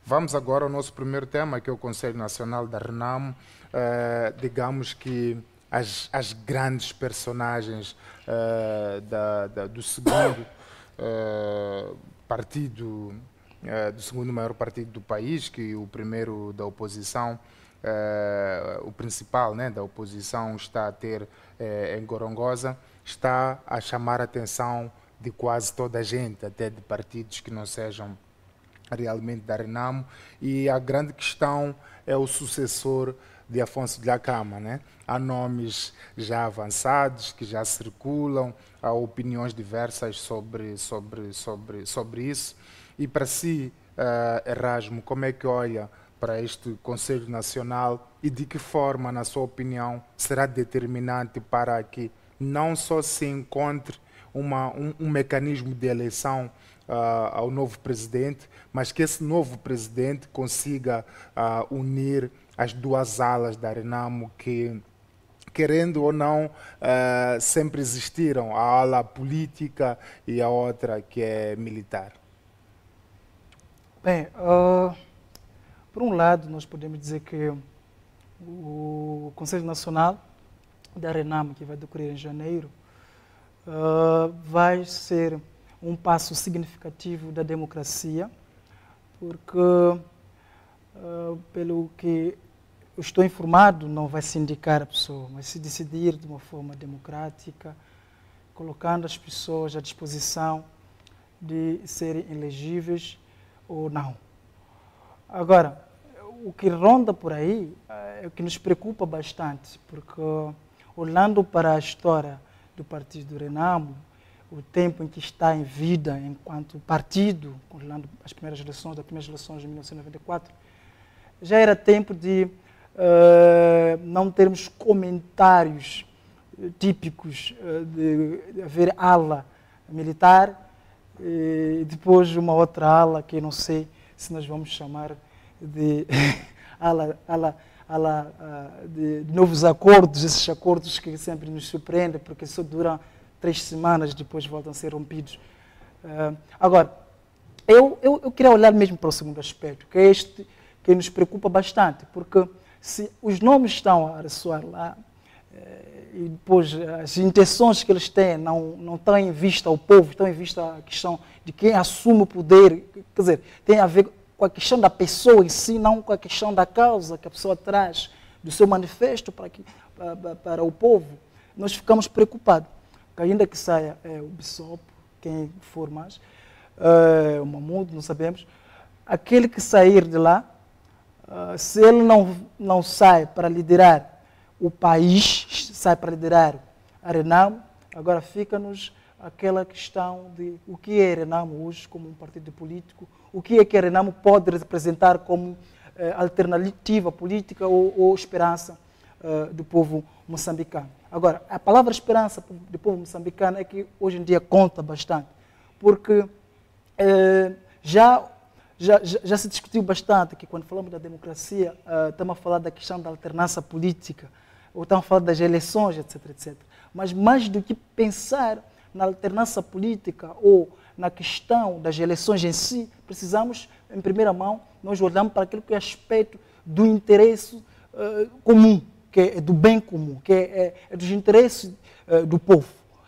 Vamos agora ao nosso primeiro tema, que é o Conselho Nacional da Renamo. Digamos que as grandes personagens do segundo partido, do segundo maior partido do país, que o primeiro da oposição, o principal, né, da oposição está a ter em Gorongosa, está a chamar a atenção de quase toda a gente, até de partidos que não sejam realmente da Renamo, e a grande questão é o sucessor de Afonso Dhlakama, né? Há nomes já avançados que já circulam, há opiniões diversas sobre isso. E para si, Erasmo, como é que olha para este Conselho Nacional e de que forma, na sua opinião, será determinante para que não só se encontre um mecanismo de eleição ao novo presidente, mas que esse novo presidente consiga unir as duas alas da Renamo que, querendo ou não, sempre existiram, a ala política e a outra que é militar? Bem, por um lado, nós podemos dizer que o Conselho Nacional da Renamo, que vai decorrer em janeiro, vai ser um passo significativo da democracia, porque, pelo que eu estou informado, não vai se indicar a pessoa, mas se decidir de uma forma democrática, colocando as pessoas à disposição de serem elegíveis ou não. Agora, o que ronda por aí é o que nos preocupa bastante, porque olhando para a história do Partido Renamo, o tempo em que está em vida enquanto partido, olhando as primeiras eleições de 1994, já era tempo de não termos comentários típicos de haver ala militar e depois uma outra ala que eu não sei se nós vamos chamar de de novos acordos, esses acordos que sempre nos surpreendem porque só duram 3 semanas, depois voltam a ser rompidos. Agora, eu queria olhar mesmo para o segundo aspecto, que é este que nos preocupa bastante, porque se os nomes estão a ressoar lá e depois as intenções que eles têm não estão em vista ao povo, estão em vista a questão de quem assume o poder, quer dizer, tem a ver com a questão da pessoa em si, não com a questão da causa que a pessoa traz do seu manifesto para o povo, nós ficamos preocupados. Ainda que saia o Bissop, quem for mais, o Mahmoud, não sabemos, aquele que sair de lá, se ele não sai para liderar o país, sai para liderar a Renamo, agora fica-nos aquela questão de o que é a Renamo hoje como um partido político, o que é que a Renamo pode representar como alternativa política ou esperança do povo moçambicano. Agora, a palavra esperança do povo moçambicano é que hoje em dia conta bastante, porque já se discutiu bastante que quando falamos da democracia, estamos a falar da questão da alternância política, ou estamos a falar das eleições, etc, etc. Mas mais do que pensar na alternância política ou na questão das eleições em si, precisamos, em primeira mão, nós olhamos para aquilo que é aspecto do interesse comum, que é do bem comum, que é dos interesses do povo.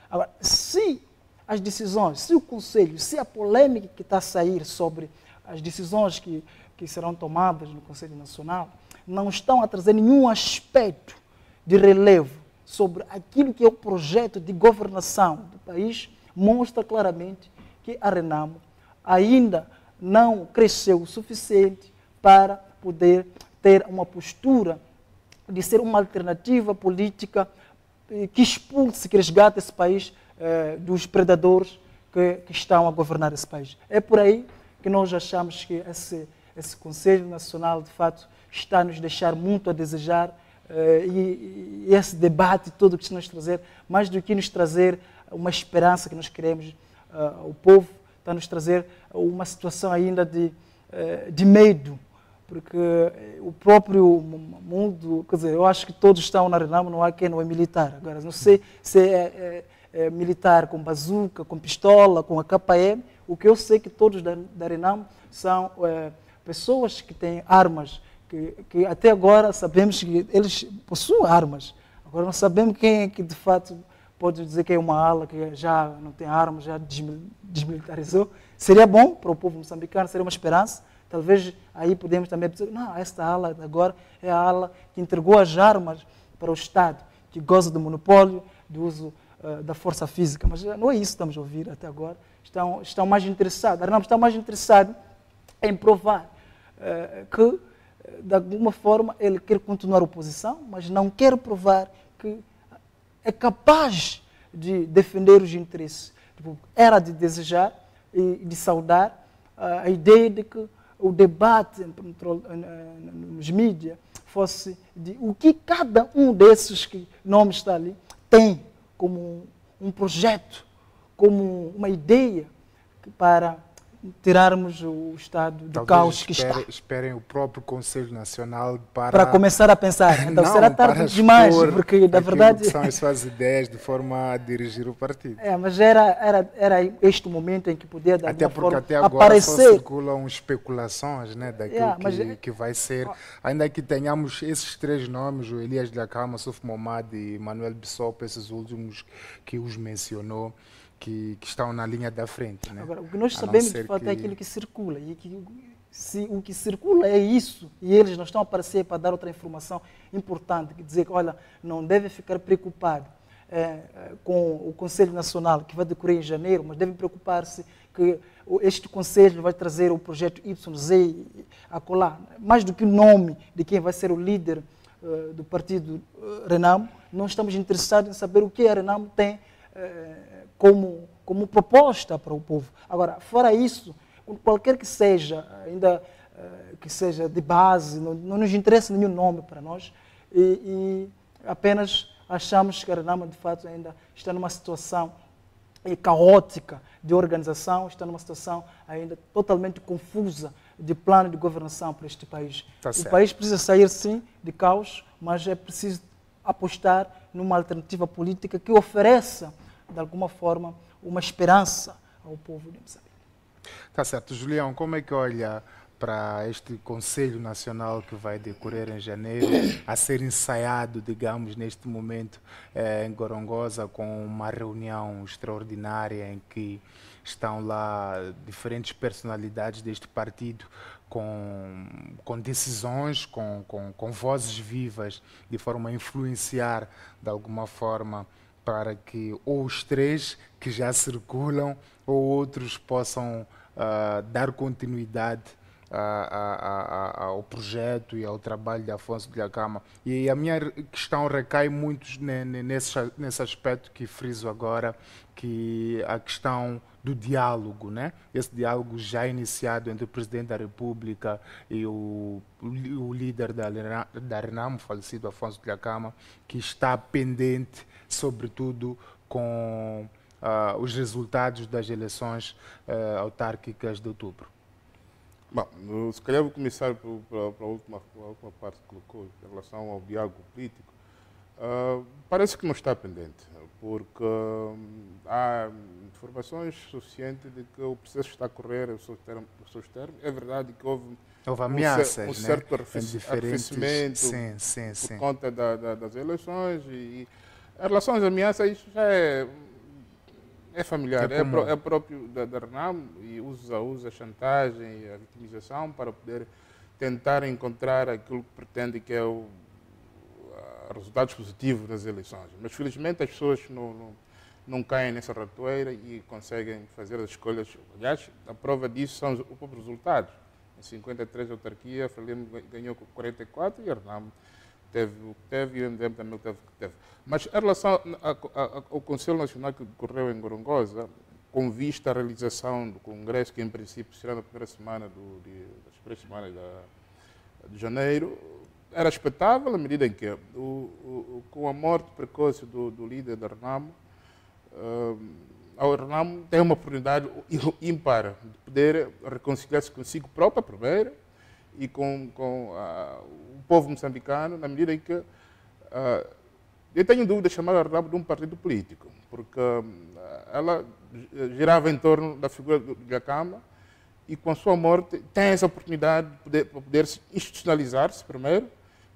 Agora, se as decisões, se o Conselho, se a polêmica que está a sair sobre as decisões que serão tomadas no Conselho Nacional, não estão a trazer nenhum aspecto de relevo sobre aquilo que é o projeto de governação do país, mostra claramente que a Renamo ainda não cresceu o suficiente para poder ter uma postura de ser uma alternativa política que expulse, que resgate esse país dos predadores que estão a governar esse país. É por aí que nós achamos que esse Conselho Nacional, de fato, está a nos deixar muito a desejar e esse debate todo que está a nos trazer, mais do que nos trazer uma esperança que nós queremos ao povo, está a nos trazer uma situação ainda de medo, porque o próprio mundo, quer dizer, eu acho que todos estão na Renamo, não há quem não é militar. Agora, não sei se é militar com bazuca, com pistola, com a KM, o que eu sei que todos da Renamo são pessoas que têm armas, que até agora sabemos que eles possuem armas. Agora não sabemos quem é que de fato pode dizer que é uma ala que já não tem armas, já desmilitarizou. Seria bom para o povo moçambicano, seria uma esperança. Talvez aí podemos também dizer, não, esta ala agora é a ala que entregou as armas para o Estado, que goza do monopólio, do uso da força física. Mas não é isso que estamos a ouvir até agora. Estão mais interessados, a Renamo está mais interessado em provar que, de alguma forma, ele quer continuar a oposição, mas não quer provar que é capaz de defender os interesses. Era de desejar e de saudar a ideia de que o debate nos mídias fosse de o que cada um desses nomes está ali tem como um projeto, como uma ideia para tirarmos o estado do caos que está. Esperem o próprio Conselho Nacional para começar a pensar. Então será tarde demais, porque na verdade são as suas ideias de forma a dirigir o partido. Mas era este momento em que podia dar até porque até agora aparecer. Só circulam especulações, né, daquilo que vai ser. Ainda que tenhamos esses três nomes, o Elias Dhlakama, Suf Momad e Manuel Bissop, esses últimos que os mencionou, que estão na linha da frente. Né? Agora, o que nós sabemos de fato é aquilo que circula. E se o que circula é isso, e eles não estão a aparecer para dar outra informação importante, que dizer que, olha, não deve ficar preocupado com o Conselho Nacional, que vai decorrer em janeiro, mas deve preocupar-se que este Conselho vai trazer o projeto YZ a colar. Mais do que o nome de quem vai ser o líder do partido Renamo, nós estamos interessados em saber o que a Renamo tem como proposta para o povo. Agora, fora isso, qualquer que seja, ainda que seja de base, não nos interessa nenhum nome para nós e apenas achamos que a Renamo, de fato, ainda está numa situação caótica de organização, está numa situação ainda totalmente confusa de plano de governação para este país. O país precisa sair, sim, de caos, mas é preciso apostar numa alternativa política que ofereça de alguma forma, uma esperança ao povo de Moçambique. Tá certo. Julião, como é que olha para este Conselho Nacional que vai decorrer em janeiro, a ser ensaiado, digamos, neste momento em Gorongosa, com uma reunião extraordinária em que estão lá diferentes personalidades deste partido com decisões, com vozes vivas, de forma a influenciar, de alguma forma, para que ou os três que já circulam ou outros possam dar continuidade ao projeto e ao trabalho de Afonso Dhlakama. E a minha questão recai muito nesse aspecto que friso agora, que a questão do diálogo, né? Esse diálogo já iniciado entre o Presidente da República e o líder da Renamo, falecido Afonso Dhlakama, que está pendente, sobretudo com os resultados das eleições autárquicas de outubro. Bom, se calhar vou começar pela última parte que colocou, em relação ao diálogo político. Parece que não está pendente, porque há informações suficientes de que o processo está a correr os seus termos. É verdade que houve ameaças, um certo arrefecimento por conta das eleições. E em relação às ameaças, isso já é familiar, é próprio da Renamo e usa a chantagem e a vitimização para poder tentar encontrar aquilo que pretende, que é resultados positivos nas eleições. Mas felizmente as pessoas não caem nessa ratoeira e conseguem fazer as escolhas. Aliás, a prova disso são os próprios resultados. Em 53 a autarquia, a Frelimo ganhou com 44 e a Renamo teve o que teve e o MDM também teve o que teve. Mas em relação ao Conselho Nacional que decorreu em Gorongosa, com vista à realização do Congresso, que em princípio será na primeira semana das primeiras semanas de janeiro, era expectável à medida em que, com a morte precoce do líder da Renamo, a Renamo tem uma oportunidade ímpar de poder reconciliar-se consigo própria primeiro e com o povo moçambicano, na medida em que eu tenho dúvida de chamar a Renamo de um partido político, porque ela girava em torno da figura do Dhlakama e com a sua morte tem essa oportunidade de poder institucionalizar-se primeiro,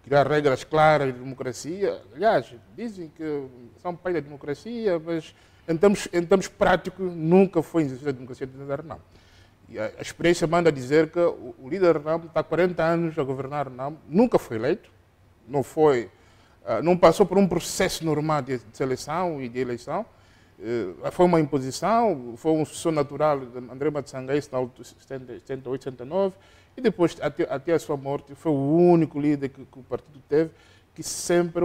criar regras claras de democracia. Aliás, dizem que são pai da democracia, mas em termos práticos nunca foi exercida a democracia dentro da RENAM. E a experiência manda dizer que o líder da RENAM está há 40 anos a governar a RENAM, nunca foi eleito, não passou por um processo normal de seleção e de eleição. Foi uma imposição, foi um sucessor natural de André Matsangues na altura de 78, 79, e depois, até a sua morte, foi o único líder que o partido teve, que sempre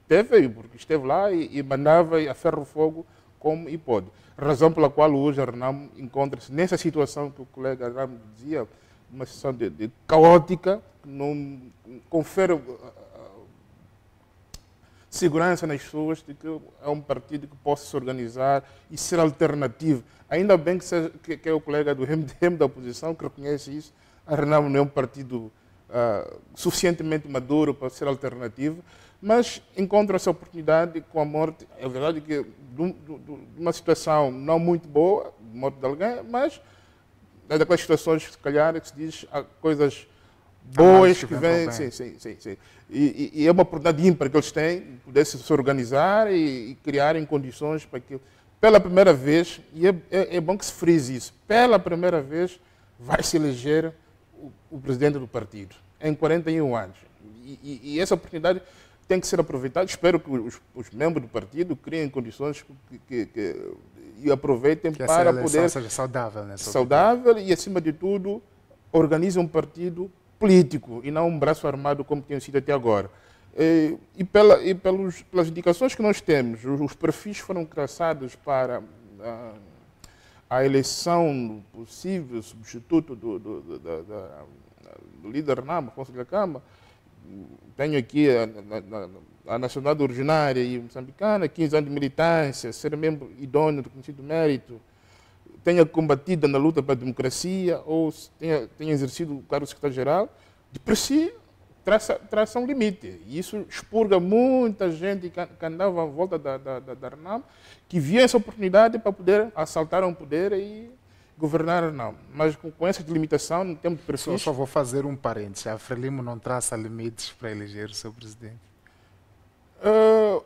teve, porque esteve lá e mandava a ferro fogo como e pôde. Razão pela qual hoje a RENAM encontra-se nessa situação que o colega Ram dizia, uma situação de caótica, que não confere segurança nas pessoas de que é um partido que possa se organizar e ser alternativo. Ainda bem que é o colega do MDM da oposição que reconhece isso. A RENAM não é um partido suficientemente maduro para ser alternativo, mas encontra essa oportunidade com a morte. É verdade que de uma situação não muito boa, morte de alguém, mas é daquelas situações, se calhar, que se diz coisas boas que vêm. Sim. E é uma oportunidade ímpar que eles têm, poder se organizar e criarem condições para que, pela primeira vez, e é bom que se frise isso, pela primeira vez vai se eleger o presidente do partido, em 41 anos. E essa oportunidade tem que ser aproveitada. Espero que os membros do partido criem condições e aproveitem que para essa poder... seja saudável, né? Saudável e, acima de tudo, organizem um partido político e não um braço armado como tem sido até agora. Pelas indicações que nós temos, os perfis foram traçados para a eleição do possível substituto do líder RENAM, Afonso Dhlakama. Tenho aqui a nacionalidade originária e moçambicana, 15 anos de militância, ser membro idôneo do Conselho de Mérito, tenha combatido na luta pela democracia ou tenha exercido o cargo de secretário-geral, de por si traça um limite. E isso expurga muita gente que andava à volta da RENAM, que via essa oportunidade para poder assaltar um poder e governar a RENAM. Mas com essa delimitação, não temos perfis. Só vou fazer um parênteses. A Frelimo não traça limites para eleger o seu presidente?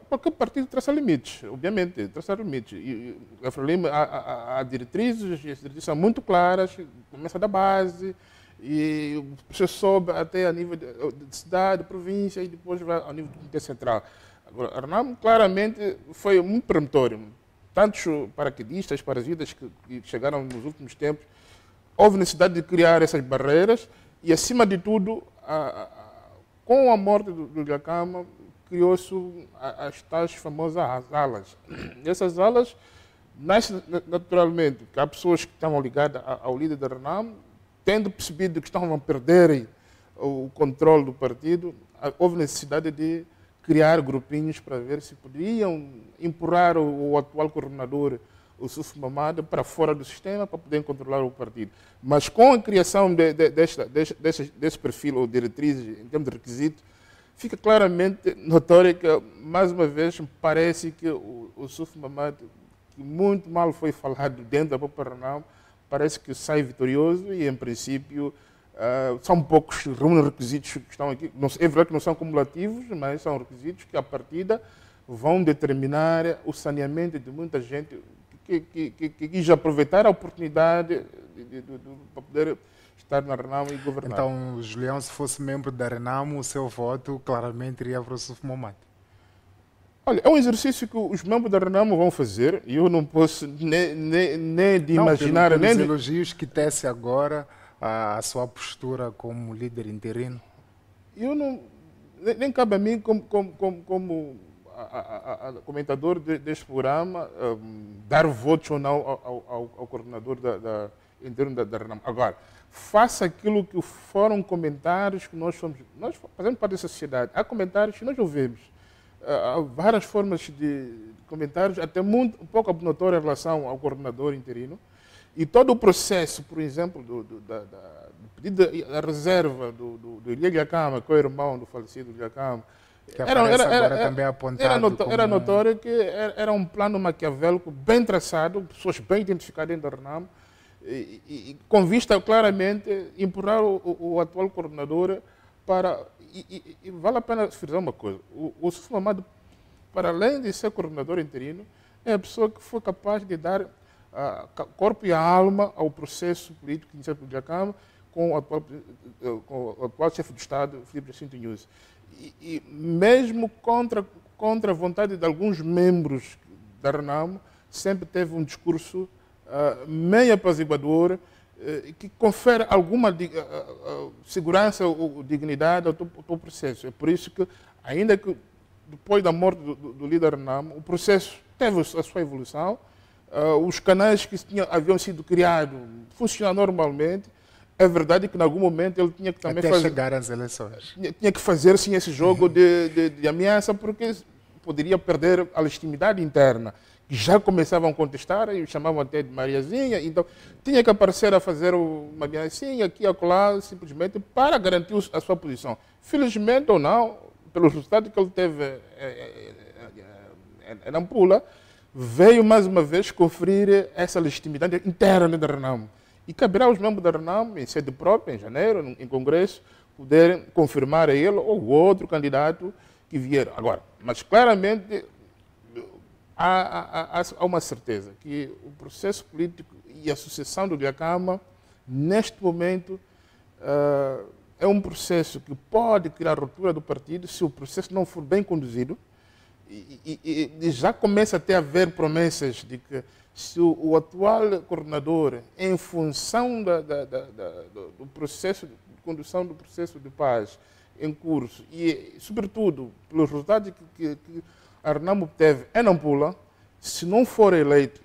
Qualquer partido traça limites, obviamente, traça limites. E a Frelimo, há diretrizes, e as diretrizes são muito claras, começa da base, e o processo sobe até a nível de cidade, província, e depois vai ao nível do Comitê Central. Agora, a RENAM claramente foi muito peremptório. Tantos paraquedistas, parasitas que chegaram nos últimos tempos, houve necessidade de criar essas barreiras e, acima de tudo, com a morte do Dhlakama, criou-se as tais famosas alas. E essas alas nascem naturalmente, que há pessoas que estavam ligadas ao líder da RENAM, tendo percebido que estavam a perder o controle do partido, houve necessidade de criar grupinhos para ver se poderiam empurrar o atual coordenador, o Suf Mamada, para fora do sistema para poder controlar o partido. Mas com a criação desse perfil ou diretrizes em termos de requisitos, fica claramente notório que, mais uma vez, parece que o Suf Mamada, que muito mal foi falado dentro da própria RENAM, parece que sai vitorioso e, em princípio, são poucos requisitos que estão aqui. É verdade que não são cumulativos, mas são requisitos que, à partida, vão determinar o saneamento de muita gente que quis aproveitar a oportunidade para poder estar na RENAM e governar. Então, Julião, se fosse membro da RENAM, o seu voto claramente iria para o Suf Mamada. Olha, é um exercício que os membros da RENAM vão fazer e eu não posso nem de imaginar... Pelos elogios que tece agora a sua postura como líder interino. Eu não... Nem cabe a mim, como comentador deste programa, dar votos ou não ao coordenador interno da RENAM. Agora, faça aquilo que foram comentários que nós fazemos parte dessa sociedade. Há comentários que nós ouvimos. Há várias formas de comentários, até um pouco abonatórias em relação ao coordenador interino. E todo o processo, por exemplo, do pedido da reserva do Ilia Dhlakama, que é o irmão do falecido Dhlakama, era notório que era um plano maquiavélico bem traçado, pessoas bem identificadas dentro da RENAM, com vista claramente empurrar o atual coordenador para... E vale a pena frisar uma coisa, o Yusuf Mahamadou, para além de ser coordenador interino, é a pessoa que foi capaz de dar corpo e alma ao processo político iniciado pelo Dhlakama com o atual chefe do Estado, Filipe Jacinto Nyusi. E mesmo contra a vontade de alguns membros da RENAMO, sempre teve um discurso meio apaziguador, que confere alguma segurança ou dignidade ao teu processo. É por isso que, ainda que depois da morte do líder RENAMO, o processo teve a sua evolução, os canais que haviam sido criados funcionam normalmente. É verdade que, em algum momento, ele tinha que também até chegar às eleições. Tinha que fazer, sim, esse jogo de ameaça, porque poderia perder a legitimidade interna, que já começavam a contestar, e o chamavam até de Mariazinha. Então, tinha que aparecer a fazer uma ameaçinha aqui e acolá, simplesmente para garantir a sua posição. Felizmente ou não, pelo resultado que ele teve em Nampula, veio mais uma vez conferir essa legitimidade interna da RENAMO. E caberá aos membros da RENAMO, em sede própria, em janeiro, em congresso, poderem confirmar a ele ou outro candidato que vier. Agora, mas claramente há uma certeza, que o processo político e a sucessão do Dhlakama, neste momento, é um processo que pode criar ruptura do partido se o processo não for bem conduzido. E já começa até a haver promessas de que, se o atual coordenador, em função do processo de condução do processo de paz em curso e, sobretudo, pelos resultados que a RENAMO teve em Nampula, se não for eleito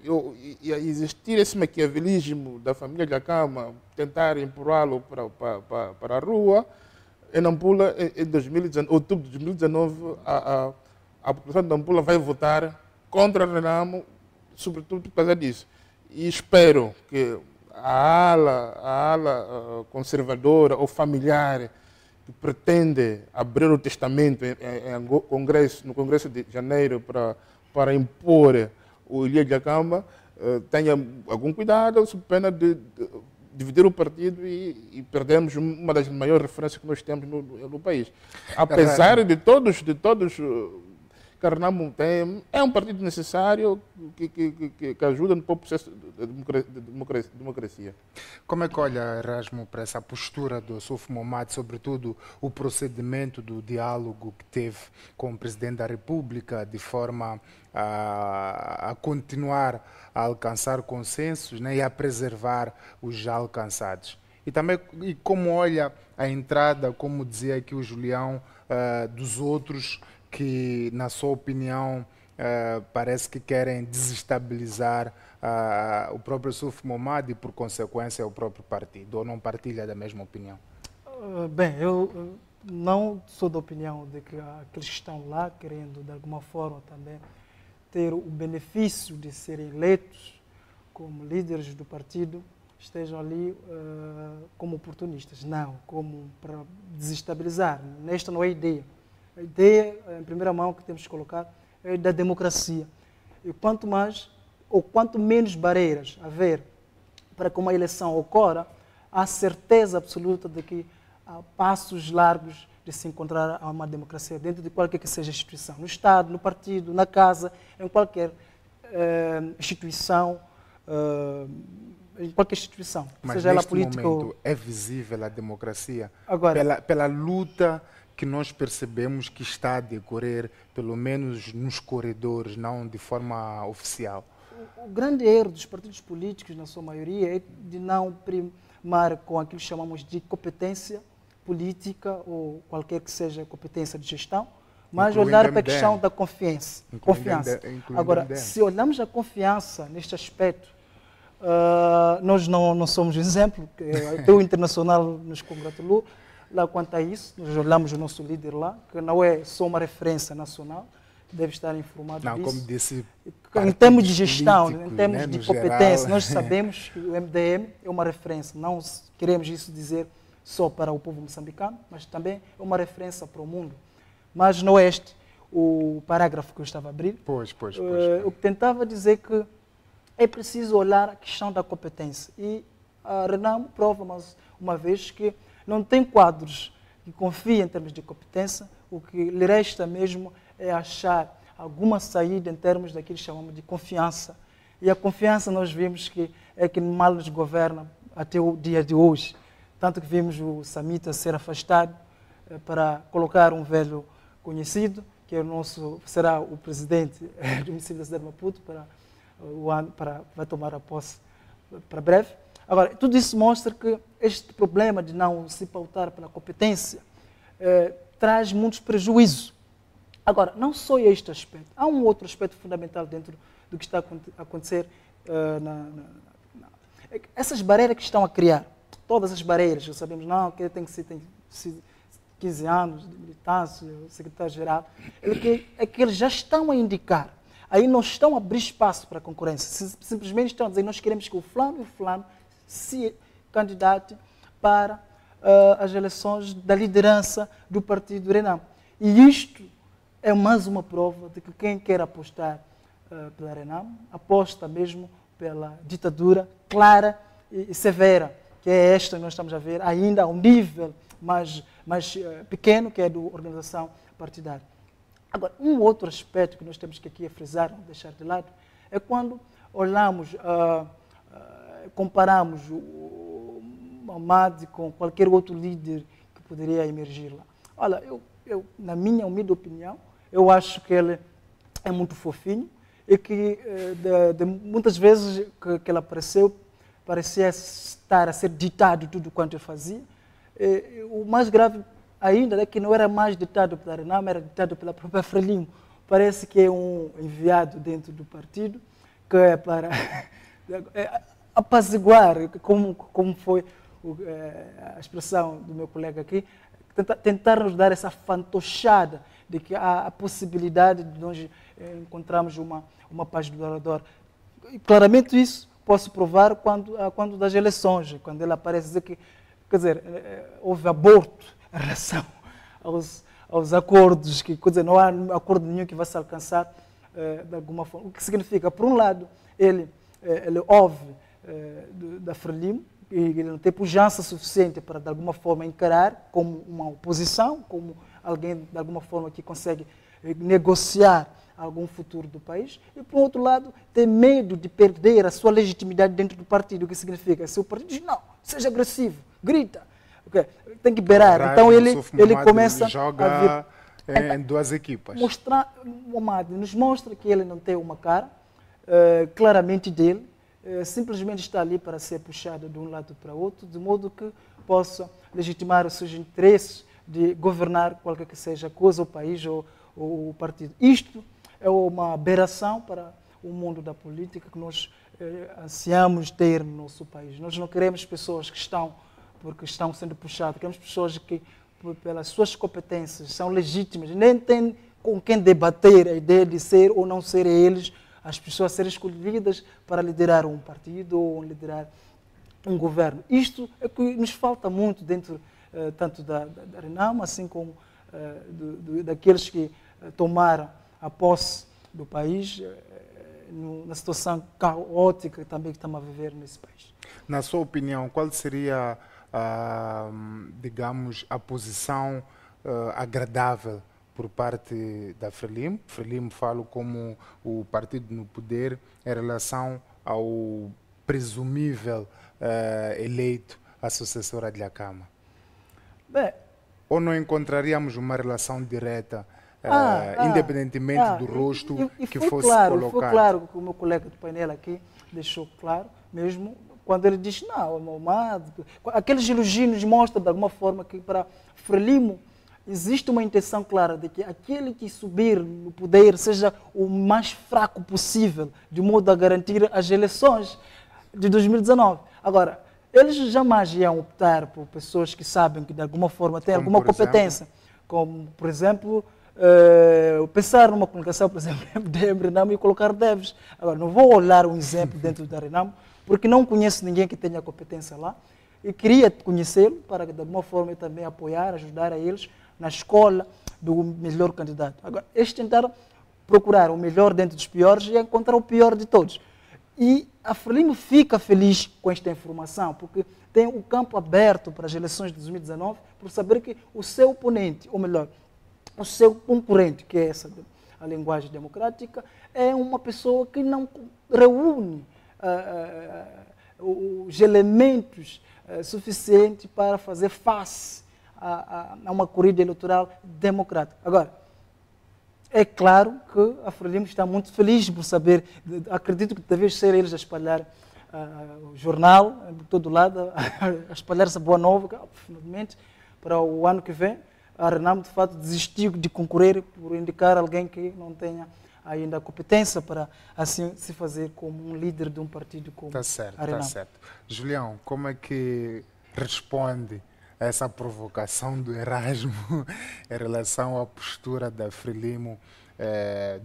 e existir esse maquiavelismo da família Dhlakama, tentar empurrá-lo para a rua, em Nampula, em 2019, outubro de 2019, a população de Nampula vai votar contra a RENAMO, sobretudo por causa disso. E espero que a ala conservadora ou familiar que pretende abrir o testamento no Congresso de Janeiro para impor o Ilia Dhlakama tenha algum cuidado, sob pena de dividir o partido e perdermos uma das maiores referências que nós temos no país. Apesar de todos que a RENAMO tem, é um partido necessário que ajuda no processo de democracia. Como é que olha, Erasmo, para essa postura do Yusuf Mahamadou, sobretudo o procedimento do diálogo que teve com o Presidente da República, de forma a continuar a alcançar consensos, né, e a preservar os já alcançados? E também como olha a entrada, como dizia aqui o Julião, dos outros que, na sua opinião, parece que querem desestabilizar o próprio Yusuf Mahamadou e, por consequência, o próprio partido, ou não partilha da mesma opinião? Bem, eu não sou da opinião de que aqueles que estão lá querendo, de alguma forma, também ter o benefício de serem eleitos como líderes do partido, estejam ali como oportunistas. Não, como para desestabilizar. Esta não é a ideia. A ideia, em primeira mão, que temos que colocar é da democracia. E quanto mais, ou quanto menos barreiras haver para que uma eleição ocorra, há certeza absoluta de que há passos largos de se encontrar uma democracia dentro de qualquer que seja a instituição. No Estado, no partido, na casa, em qualquer instituição, em qualquer instituição. Mas seja ela neste política momento é visível a democracia Agora, pela luta que nós percebemos que está a decorrer, pelo menos nos corredores, não de forma oficial. O grande erro dos partidos políticos, na sua maioria, é de não primar com aquilo que chamamos de competência política ou qualquer que seja competência de gestão, mas olhar para a questão da confiança. Agora, se olharmos a confiança neste aspecto, nós não somos exemplo, até o Internacional nos congratulou lá quanto a isso. Nós olhamos o nosso líder lá, que não é só uma referência nacional, deve estar informado disso. Como disse, em termos de gestão, em termos de competência, geral, nós sabemos que o MDM é uma referência. Não queremos isso dizer só para o povo moçambicano, mas também é uma referência para o mundo. Mas não é este o parágrafo que eu estava a abrir. Pois. Eu tentava dizer que é preciso olhar a questão da competência. E a Renamo prova mais uma vez que não tem quadros que confiem em termos de competência, o que lhe resta mesmo é achar alguma saída em termos daquilo que chamamos de confiança. E a confiança nós vimos que é que mal nos governa até o dia de hoje. Tanto que vimos o Samita ser afastado para colocar um velho conhecido, que é será o presidente do município da cidade de Maputo, vai tomar a posse para breve. Agora, tudo isso mostra que este problema de não se pautar pela competência traz muitos prejuízos. Agora, não só este aspecto, há um outro aspecto fundamental dentro do que está a acontecer. Essas barreiras que estão a criar, todas as barreiras, já sabemos, não, que tem que ser 15 anos de militância, o secretário-geral, é que eles já estão a indicar, aí não estão a abrir espaço para a concorrência, simplesmente estão a dizer, nós queremos que o fulano e o fulano se candidate para as eleições da liderança do partido Renamo. E isto é mais uma prova de que quem quer apostar pela Renamo aposta mesmo pela ditadura clara e severa, que é esta que nós estamos a ver, ainda a um nível mais pequeno, que é da organização partidária. Agora, um outro aspecto que nós temos que aqui frisar, não deixar de lado, é quando olhamos, comparamos o Mamad com qualquer outro líder que poderia emergir lá. Olha, eu, na minha humilde opinião, eu acho que ele é muito fofinho e que muitas vezes que ele apareceu, parecia estar a ser ditado tudo quanto ele fazia. O mais grave ainda é que não era mais ditado pela Renamo, era ditado pela própria Frelimo. Parece que é um enviado dentro do partido que é para apaziguar, como foi a expressão do meu colega aqui, tentar nos dar essa fantochada de que há a possibilidade de nós encontrarmos uma paz duradoura. E claramente isso posso provar quando das eleições, quando ele aparece dizer que, quer dizer, houve aborto em relação aos acordos, que, quer dizer, não há acordo nenhum que vai se alcançar de alguma forma. O que significa, por um lado, ele ouve da Frelimo, e ele não tem pujança suficiente para, de alguma forma, encarar como uma oposição, como alguém, de alguma forma, que consegue negociar algum futuro do país. E, por outro lado, tem medo de perder a sua legitimidade dentro do partido, o que significa, se o partido diz, não, seja agressivo, grita, okay, tem que beirar. Então, ele começa joga em duas equipas. Mamad nos mostra que ele não tem uma cara claramente dele, simplesmente está ali para ser puxado de um lado para o outro, de modo que possa legitimar os seus interesses de governar qualquer que seja a coisa, o país ou o partido. Isto é uma aberração para o mundo da política que nós ansiamos ter no nosso país. Nós não queremos pessoas que estão sendo puxadas, queremos pessoas que, pelas suas competências, são legítimas, nem têm com quem debater a ideia de ser ou não ser eles, as pessoas serem escolhidas para liderar um partido ou liderar um governo. Isto é que nos falta muito dentro tanto da Renamo, assim como daqueles que tomaram a posse do país na situação caótica também que estamos a viver nesse país. Na sua opinião, qual seria, digamos, a posição agradável por parte da Frelimo? Frelimo falo como o partido no poder em relação ao presumível eleito a sucessora de Dhlakama. Bem, ou não encontraríamos uma relação direta, independentemente do rosto que fosse colocado? Foi claro que o meu colega do painel aqui deixou claro, mesmo quando ele diz, não, aqueles elogios mostram de alguma forma que para Frelimo existe uma intenção clara de que aquele que subir no poder seja o mais fraco possível, de modo a garantir as eleições de 2019. Agora, eles jamais iam optar por pessoas que sabem que de alguma forma têm alguma competência, como, por exemplo, pensar numa comunicação, por exemplo, de Renamo e colocar devs. Agora, não vou olhar um exemplo dentro da Renamo, porque não conheço ninguém que tenha competência lá, e queria conhecê-lo para que de alguma forma eu também apoiar, ajudar a eles na escola do melhor candidato. Agora, eles tentaram procurar o melhor dentro dos piores e encontrar o pior de todos. E a Frelimo fica feliz com esta informação, porque tem o campo aberto para as eleições de 2019, por saber que o seu oponente, ou melhor, o seu concorrente, que é essa a linguagem democrática, é uma pessoa que não reúne os elementos suficientes para fazer face a uma corrida eleitoral democrática. Agora, é claro que a Frelimo está muito feliz por saber, acredito que deve ser eles a espalhar o jornal de todo lado, a espalhar essa boa nova, finalmente, para o ano que vem. A Renamo, de fato, desistiu de concorrer por indicar alguém que não tenha ainda a competência para assim se fazer como um líder de um partido como a Renamo. Está certo. Julião, como é que responde a essa provocação do Erasmo em relação à postura da Frelimo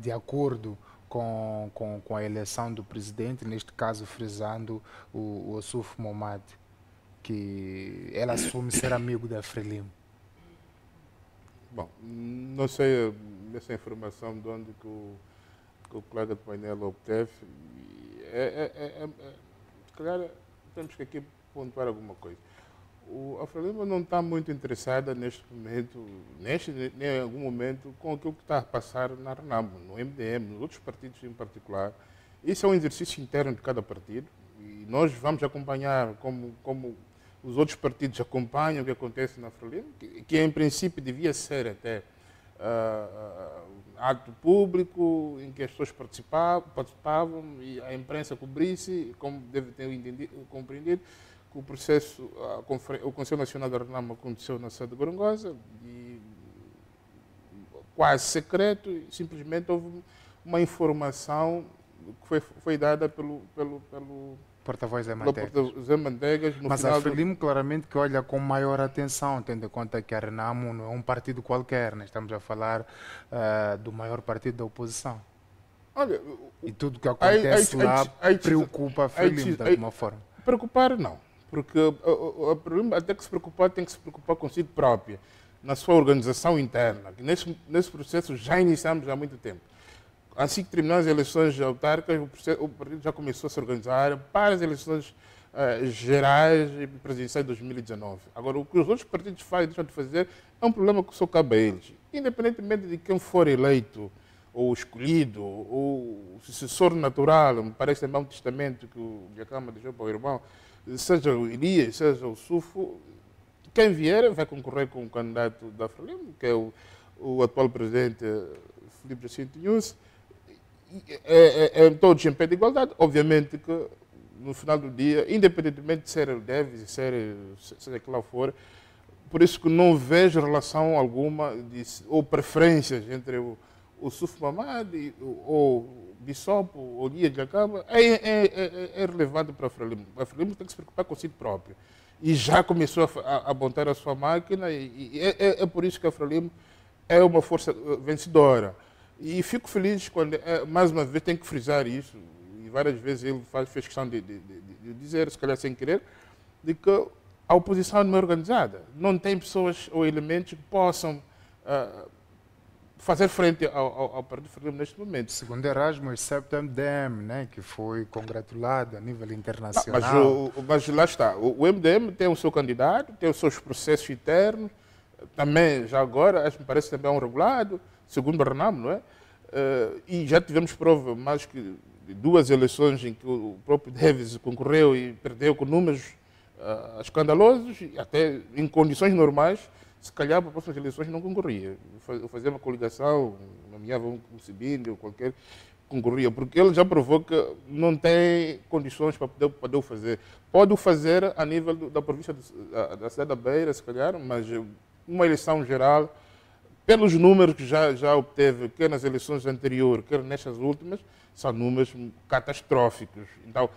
de acordo com a eleição do presidente, neste caso frisando o Ossuf Momad, que ela assume ser amigo da Frelimo? Bom, não sei essa informação de onde que o colega de painel obteve. Se calhar temos que aqui pontuar alguma coisa. A Frelimo não está muito interessada neste momento, nem em algum momento, com aquilo que está a passar na Renamo, no MDM, nos outros partidos em particular. Isso é um exercício interno de cada partido e nós vamos acompanhar como os outros partidos acompanham o que acontece na Frelimo, que em princípio devia ser até ato público, em que as pessoas participavam e a imprensa cobrisse, como deve ter compreendido, que o processo, o Conselho Nacional da Renamo aconteceu na cidade de Gorongosa, e quase secreto, e simplesmente houve uma informação que foi dada pelo porta-voz Zé Manteigas. Mas a Frelimo claramente que olha com maior atenção, tendo em conta que a Renamo não é um partido qualquer, né? Estamos a falar do maior partido da oposição. Olha, e tudo que acontece lá preocupa a Frelimo de alguma forma. Preocupar não, porque o problema até que se preocupar tem que se preocupar consigo própria, na sua organização interna, que nesse processo já iniciamos há muito tempo. Assim que terminaram as eleições autárquicas, o partido já começou a se organizar para as eleições gerais e presidenciais de 2019. Agora, o que os outros partidos fazem, deixam de fazer, é um problema que só cabe a eles. Independentemente de quem for eleito, ou escolhido, ou sucessor natural, me parece também um testamento que o Biacama deixou para o irmão, seja o Elias, seja o Sufo, quem vier vai concorrer com o candidato da Frelimo, que é o atual presidente Filipe Jacinto Nunes. Todos em pé de igualdade. Obviamente que no final do dia, independentemente de ser o Davis, seja que lá for, por isso que não vejo relação alguma ou preferências entre o Suf Mamad ou Bissopo ou Lia de Acaba. É relevante para a Frelimo. A Frelimo tem que se preocupar consigo próprio. E já começou a montar a sua máquina e é por isso que a Frelimo é uma força vencedora. E fico feliz quando, mais uma vez, tenho que frisar isso, e várias vezes ele fez questão de dizer, se calhar sem querer, de que a oposição não é organizada. Não tem pessoas ou elementos que possam fazer frente ao Partido Frelimo neste momento. Segundo Erasmus, MDM, né, que foi congratulado a nível internacional. Não, mas lá está, o MDM tem o seu candidato, tem os seus processos internos, também, já agora, acho que me parece também um regulado, segundo o Renamo, não é? E já tivemos prova, mais que de 2 eleições em que o próprio Davis concorreu e perdeu com números escandalosos, e até em condições normais, se calhar para as próximas eleições não concorria. Fazia uma coligação, nomeava um Cibinde ou qualquer, concorria, porque ele já provou que não tem condições para poder o fazer. Pode o fazer a nível da província da cidade da Beira, se calhar, mas uma eleição geral, pelos números que já obteve, quer nas eleições anteriores, quer nestas últimas, são números catastróficos. Então,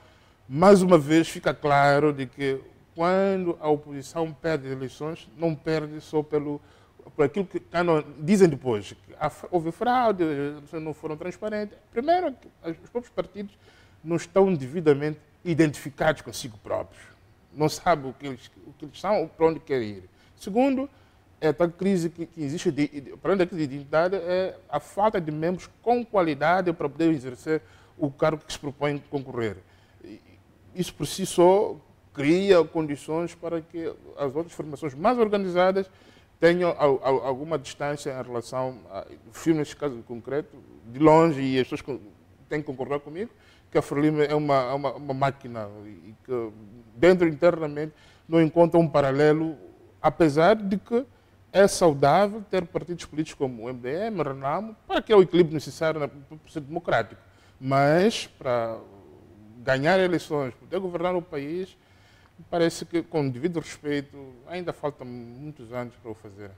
mais uma vez, fica claro de que quando a oposição perde eleições, não perde só por aquilo que dizem depois, que houve fraude, as eleições não foram transparentes. Primeiro, os próprios partidos não estão devidamente identificados consigo próprios. Não sabem o que eles são ou para onde querem ir. Segundo, é a tal crise que existe, para além da crise de identidade, é a falta de membros com qualidade para poder exercer o cargo que se propõe concorrer. Isso por si só cria condições para que as outras formações mais organizadas tenham alguma distância em relação a filmes, neste caso concreto, de longe, e as pessoas têm que concordar comigo, que a Frelimo é uma máquina e que dentro internamente não encontra um paralelo, apesar de que é saudável ter partidos políticos como o MDM, o Renamo, para que é o equilíbrio necessário para ser democrático. Mas para ganhar eleições, poder governar o país, parece que, com devido respeito, ainda faltam muitos anos para o fazer.